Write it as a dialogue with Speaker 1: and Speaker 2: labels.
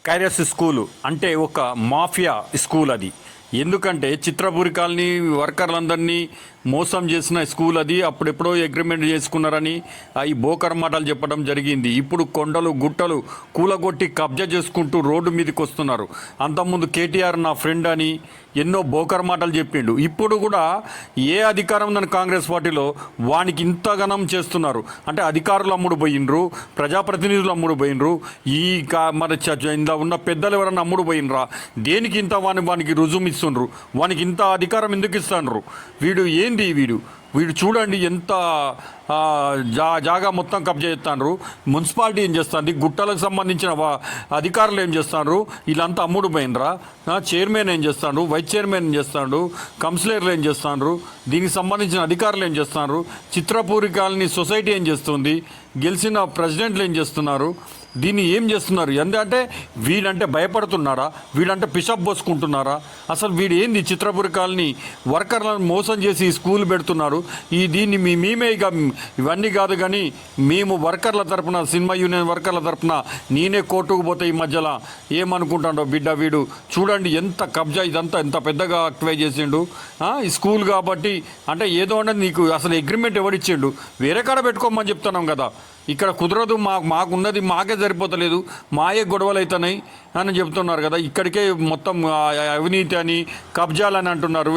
Speaker 1: కైరస్ school అంటే ఒక mafia school అది. ఎందుకంటే చిత్రపురి కాలనీ వర్కర్లందరినీ మోసం చేసిన స్కూల్ అది. అప్పుడెప్పుడో అగ్రిమెంట్ చేసుకున్నారని ఈ బోకర్ మాటలు చెప్పడం జరిగింది. ఇప్పుడు కొండలు గుట్టలు కూలగొట్టి కబ్జా చేసుకుంటూ రోడ్డు మీదకి వస్తున్నారు. అంతకుముందు కేటీఆర్ నా ఫ్రెండ్ అని ఎన్నో బోకర్ మాటలు చెప్పిండు. ఇప్పుడు కూడా ఏ అధికారం ఉందని కాంగ్రెస్ పార్టీలో వానికి ఇంతగనం చేస్తున్నారు. అంటే అధికారులు అమ్ముడు పోయినరు, ప్రజాప్రతినిధులు అమ్ముడు పోయినరు, ఈ మన ఇంత ఉన్న పెద్దలు ఎవరన్నా అమ్ముడు పోయినరా? దేనికి ఇంత వానికి రుజువు ఇస్తుండ్రు? వానికి ఇంత అధికారం ఎందుకు ఇస్తున్నారు? వీడు ఏంది వీడు చూడండి ఎంత జాగా మొత్తం కబ్జా చేస్తాండ్రు. మున్సిపాలిటీ ఏం చేస్తుంది? గుట్టలకు సంబంధించిన అధికారులు ఏం చేస్తాండ్రు? వీళ్ళంతా అమ్ముడు పోయినరా? చైర్మన్ ఏం చేస్తాడు? వైస్ చైర్మన్ ఏం చేస్తాడు? కౌన్సిలర్లు ఏం చేస్తాండ్రు? దీనికి సంబంధించిన అధికారులు ఏం చేస్తున్నారు? చిత్రపూరి కాలనీ సొసైటీ ఏం చేస్తుంది? గెలిచిన ప్రెసిడెంట్లు ఏం చేస్తున్నారు? దీన్ని ఏం చేస్తున్నారు? ఎందుకంటే వీడంటే భయపడుతున్నారా? వీడంటే పిషప్ పోసుకుంటున్నారా? అసలు వీడు ఏంది? చిత్రపురి కాలనీ వర్కర్లను మోసం చేసి స్కూల్ పెడుతున్నారు. దీన్ని మేమే ఇక ఇవన్నీ కాదు కానీ మేము వర్కర్ల తరపున, సినిమా యూనియన్ వర్కర్ల తరపున నేనే కోర్టుకు పోతే ఈ మధ్యలో ఏమనుకుంటాడో బిడ్డ వీడు చూడండి ఎంత కబ్జా, ఇదంతా ఎంత పెద్దగా అక్వై చేసిండు. ఈ స్కూల్ కాబట్టి అంటే ఏదో అంటే నీకు అసలు అగ్రిమెంట్ ఎవరిచ్చిండు? వేరే కాడ పెట్టుకోమని చెప్తున్నాం కదా. ఇక్కడ కుదరదు, మాకున్నది మాకే సరిపోతలేదు, మాయే గొడవలు అవుతున్నాయి అని చెప్తున్నారు కదా. ఇక్కడికే మొత్తం అవినీతి అని కబ్జాలని అంటున్నారు.